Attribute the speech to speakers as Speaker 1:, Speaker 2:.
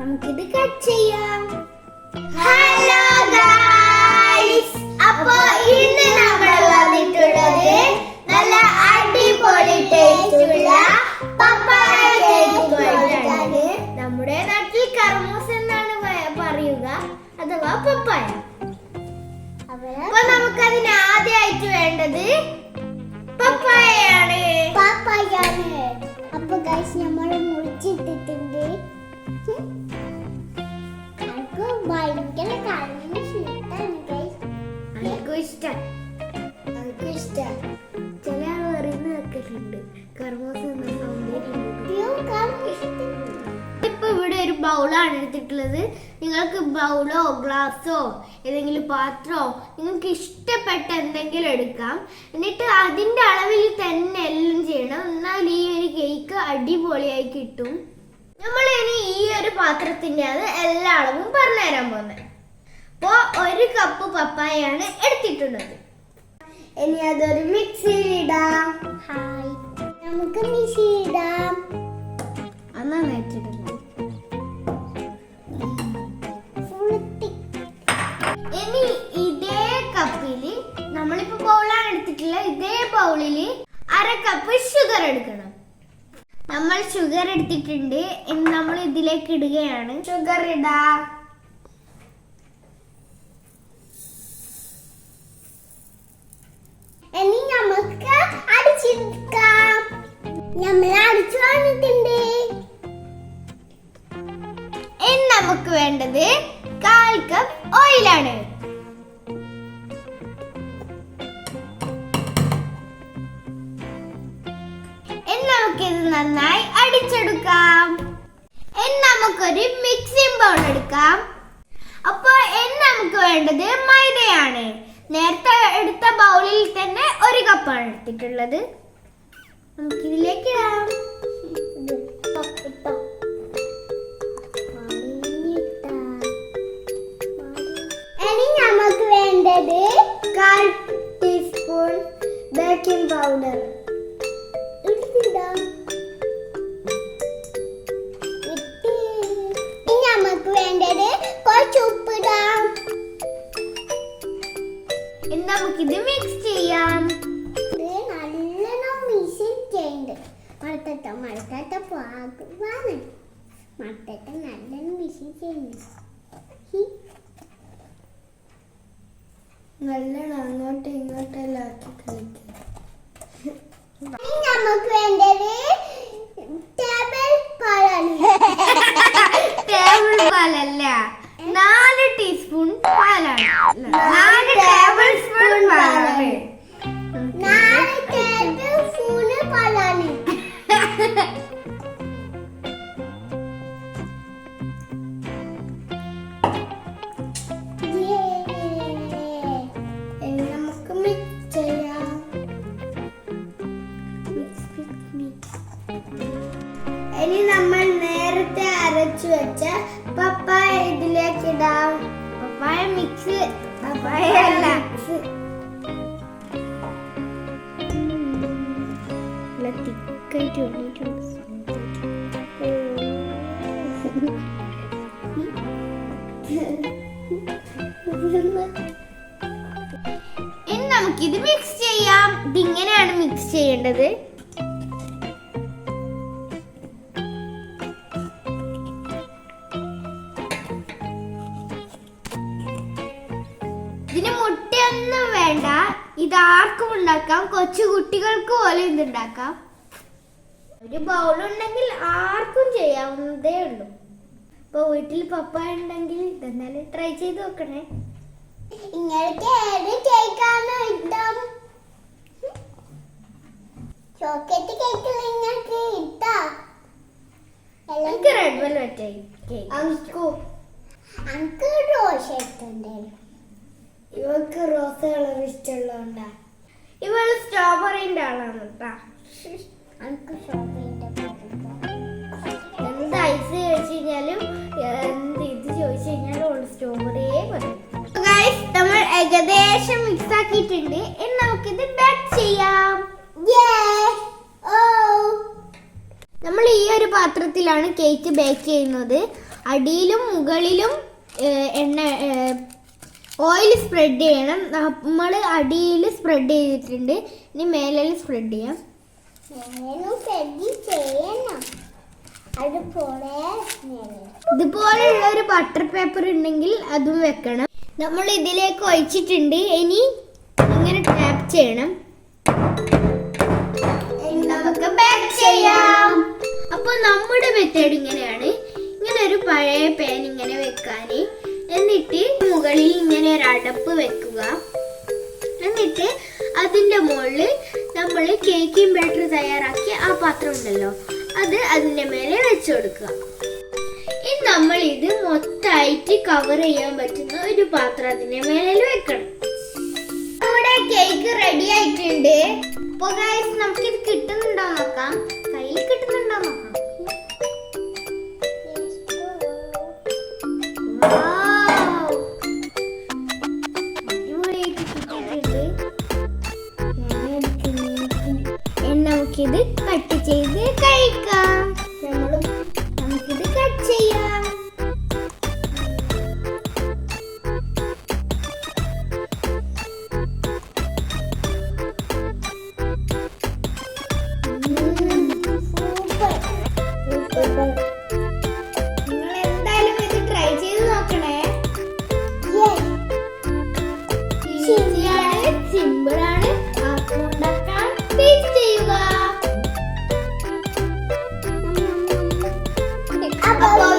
Speaker 1: നമുക്കിത് കട്ട് ചെയ്യാം. Hello guys, അപ്പോ ഇന്ന് നമ്മൾ വന്നിട്ടുള്ളത് നല്ല അടിപൊളി ടേസ്റ്റുള്ള പപ്പായ കേക്കുമായിട്ടാണ്. നമ്മുടെ നാട്ടിൽ കർമൂസ എന്നാണ് പറയുക, അഥവാ പപ്പായ. അപ്പൊ നമുക്കതിന് ആദ്യമായിട്ട് വേണ്ടത് പപ്പായയാണ്. അപ്പൊ ഗൈസ് നമ്മൾ മുറിച്ചിട്ടിട്ടുണ്ട്. എനിക്ക് ഭയങ്കര ഇഷ്ടം. ചില ആൾ പറയുന്ന കേട്ടിട്ടുണ്ട് കർമൂസ. ഇപ്പൊ ഇവിടെ ഒരു ബൗളാണ് എടുത്തിട്ടുള്ളത്. നിങ്ങൾക്ക് ബൗളോ ഗ്ലാസോ ഏതെങ്കിലും പാത്രമോ നിങ്ങൾക്ക് ഇഷ്ടപ്പെട്ട എന്തെങ്കിലും എടുക്കാം. എന്നിട്ട് അതിന്റെ അളവിൽ തന്നെ എല്ലാം ചെയ്യണം. എന്നാൽ ഈ ഒരു കേക്ക് അടിപൊളിയായി കിട്ടും. നമ്മൾ ഇനി ഈ ഒരു പാത്രത്തിൻ്റെയാണ് എല്ലാ അളവും പറഞ്ഞുതരാൻ പോകുന്നത്. അപ്പോൾ 1 കപ്പ് പപ്പായാണ് എടുത്തിട്ടുള്ളത്. ഇനി അതൊരു മിക്സിയിൽ ഇടാം. നമുക്ക് മിക്സിയിൽ ഇടാം. നന്നായിട്ടിടണം. ഇനി ഇതേ കപ്പില് നമ്മളിപ്പോ ബൗളാണ് എടുത്തിട്ടുള്ള ഇതേ ബൗളില് 1/2 കപ്പ് ഷുഗർ എടുക്കണം. നമ്മൾ ഷുഗർ എടുത്തിട്ടുണ്ട്. ഇനി നമ്മൾ ഇതിലേക്ക് ഇടുകയാണ്. ഷുഗർ ഇടാ. ഇനി നമുക്ക് അടിച്ചെടുക്കാം. നമ്മൾ അടിച്ചു വന്നിട്ടുണ്ട്. ഇനി നമുക്ക് വേണ്ടത് 1/4 കപ്പ് ഓയിലാണ്. ഇനി നമുക്കിത് നന്നായി അടിച്ചെടുക്കാം. ഇനി നമുക്കൊരു മിക്സിംഗ് ബൗൾ എടുക്കാം. അപ്പൊ ഇനി നമുക്ക് വേണ്ടത് മൈദയാണ്. നേരത്തെ എടുത്ത ബൗളിൽ തന്നെ 1 കപ്പാണ് എടുത്തിട്ടുള്ളത്. നമുക്കിതിലേക്ക് ഇടാം. ഇനി നമുക്ക് വേണ്ടത് 1/4 ടീസ്പൂൺ ബേക്കിംഗ് പൗഡർ. ഇനി നമുക്ക് വേണ്ടത് കുറച്ച് ഉപ്പിടാം. ഇനി നമുക്കിത് മിക്സ് ചെയ്യാം. നല്ലോണം മിക്സ് ചെയ്യണ്ട്. മഴത്തട്ട പാകുവാണ്. മഴത്തട്ട നല്ലോണം മിക്സ് ചെയ്യുന്നുണ്ട്. നല്ലോണം അങ്ങോട്ടും ഇങ്ങോട്ടെല്ലാം ആക്കി കളിക്കുക. നമുക്ക് വേണ്ടത് ടേബിൾ പാലാണ്. ടേബിൾ പാലല്ല, 4 ടീസ്പൂൺ പാലാണ്. 4 ടേബിൾ സ്പൂൺ പാലാണ്. 4 ടേബിൾ സ്പൂൺ പാലാണ്. നമുക്ക് മിക്സ് ചെയ്യാം. ഇനി നമ്മൾ നേരത്തെ അരച്ചു വെച്ച പപ്പായ ഇതിലേക്ക് ഇടാം. പപ്പായ മിക്സ്, പപ്പായ അല്ല തിക്കായിട്ട് വന്നിട്ടുണ്ട്. ഇനി നമുക്കിത് മിക്സ് ചെയ്യാം. ഇതിങ്ങനെയാണ് മിക്സ് ചെയ്യേണ്ടത്. ഇതിന് മുട്ടയൊന്നും വേണ്ട. ഇതാർക്കും ഉണ്ടാക്കാം. കൊച്ചു കുട്ടികൾക്ക് പോലും ഇതുണ്ടാക്കാം. ഒരു ബൗളുണ്ടെങ്കിൽ ആർക്കും ചെയ്യാവുന്നതേ ഉള്ളൂ. ഇപ്പൊ വീട്ടിൽ പപ്പായ ഉണ്ടെങ്കിൽ ഇതെന്നാലും ട്രൈ ചെയ്ത് നോക്കണേ. ഇങ്ങൾക്ക് ഏത് കേക്കാണോ ഇഷ്ടം? ചോക്ലേറ്റ് കേക്ക് നിങ്ങൾക്ക് ഇഷ്ടം? എനിക്ക് റെഡ് വെൽവെറ്റ് കേക്ക്. അങ്ക് റോസ് ഇഷ്ടമുണ്ടായിരുന്നു. ഇവൾക്ക് റോസ് കളർ ഇഷ്ടമുള്ളതുകൊണ്ടാ. ഇവള് സ്ട്രോബെറിന്റെ ആളാണ് കേട്ടാ. എന്ത് ഐസ് ചോദിച്ചു കഴിഞ്ഞാലും എന്ത് ഇത് ചോദിച്ചു കഴിഞ്ഞാലും ഓള് സ്ട്രോബെറിയേ പറയും. നമ്മൾ ഏകദേശം മിക്സ് ആക്കിയിട്ടുണ്ട്. ഇനി നമുക്കിത് ബേക്ക് ചെയ്യാം. നമ്മൾ ഈ ഒരു പാത്രത്തിലാണ് കേക്ക് ബേക്ക് ചെയ്യുന്നത്. അടിയിലും മുകളിലും എണ്ണ ഓയിൽ സ്പ്രെഡ് ചെയ്യണം. നമ്മൾ അടിയിൽ സ്പ്രെഡ് ചെയ്തിട്ടുണ്ട്, ഇനി മേലിൽ സ്പ്രെഡ് ചെയ്യാം. ഇതുപോലെയുള്ള ഒരു ബട്ടർ പേപ്പർ ഉണ്ടെങ്കിൽ അതും വെക്കണം. നമ്മൾ ഇതിലേക്ക് ഒഴിച്ചിട്ടുണ്ട്, ഇനി ഇങ്ങനെ ടാപ്പ് ചെയ്യണം. നമുക്ക് ബേക്ക് ചെയ്യാം. അപ്പോൾ നമ്മുടെ മെത്തേഡ് ഇങ്ങനെയാണ്. ഇങ്ങനെ ഒരു പഴയ പാൻ ഇങ്ങനെ വെക്കാൻ, എന്നിട്ട് മുകളിൽ ഇങ്ങനെ ഒരു അടപ്പ് വെക്കുക. എന്നിട്ട് അതിൻ്റെ മുകളിൽ നമ്മൾ കേക്കിംഗ് ബാറ്റർ തയ്യാറാക്കിയ ആ പാത്രം ഉണ്ടല്ലോ, അത് അതിൻ്റെ മേലെ വെച്ച് കൊടുക്കുക. ഇനി നമ്മൾ ഇത് മൊത്തമായിട്ട് കവർ ചെയ്യാൻ പറ്റുന്ന ഒരു പാത്രം അതിൻ്റെ മേലെ വെക്കണം. നമ്മുടെ കേക്ക് റെഡി ആയിട്ടുണ്ട്. അപ്പോൾ ഗൈസ് നമുക്കിത് കിട്ടുന്നുണ്ടോ നോക്കാം. കയ്യിൽ കിട്ടുന്നുണ്ടോ നോക്കാം. നമുക്കിത് കട്ട് ചെയ്ത് കഴിക്കാം. നമുക്കിത് കട്ട് ചെയ്യാം. നിങ്ങൾ എന്തായാലും ഇത് ട്രൈ ചെയ്ത് നോക്കണേ. ഈസിയാണ്, സിമ്പിളാണ്. ഉണ്ടാക്കാൻ ടേസ്റ്റ് ചെയ്യുക. അപ്പോൾ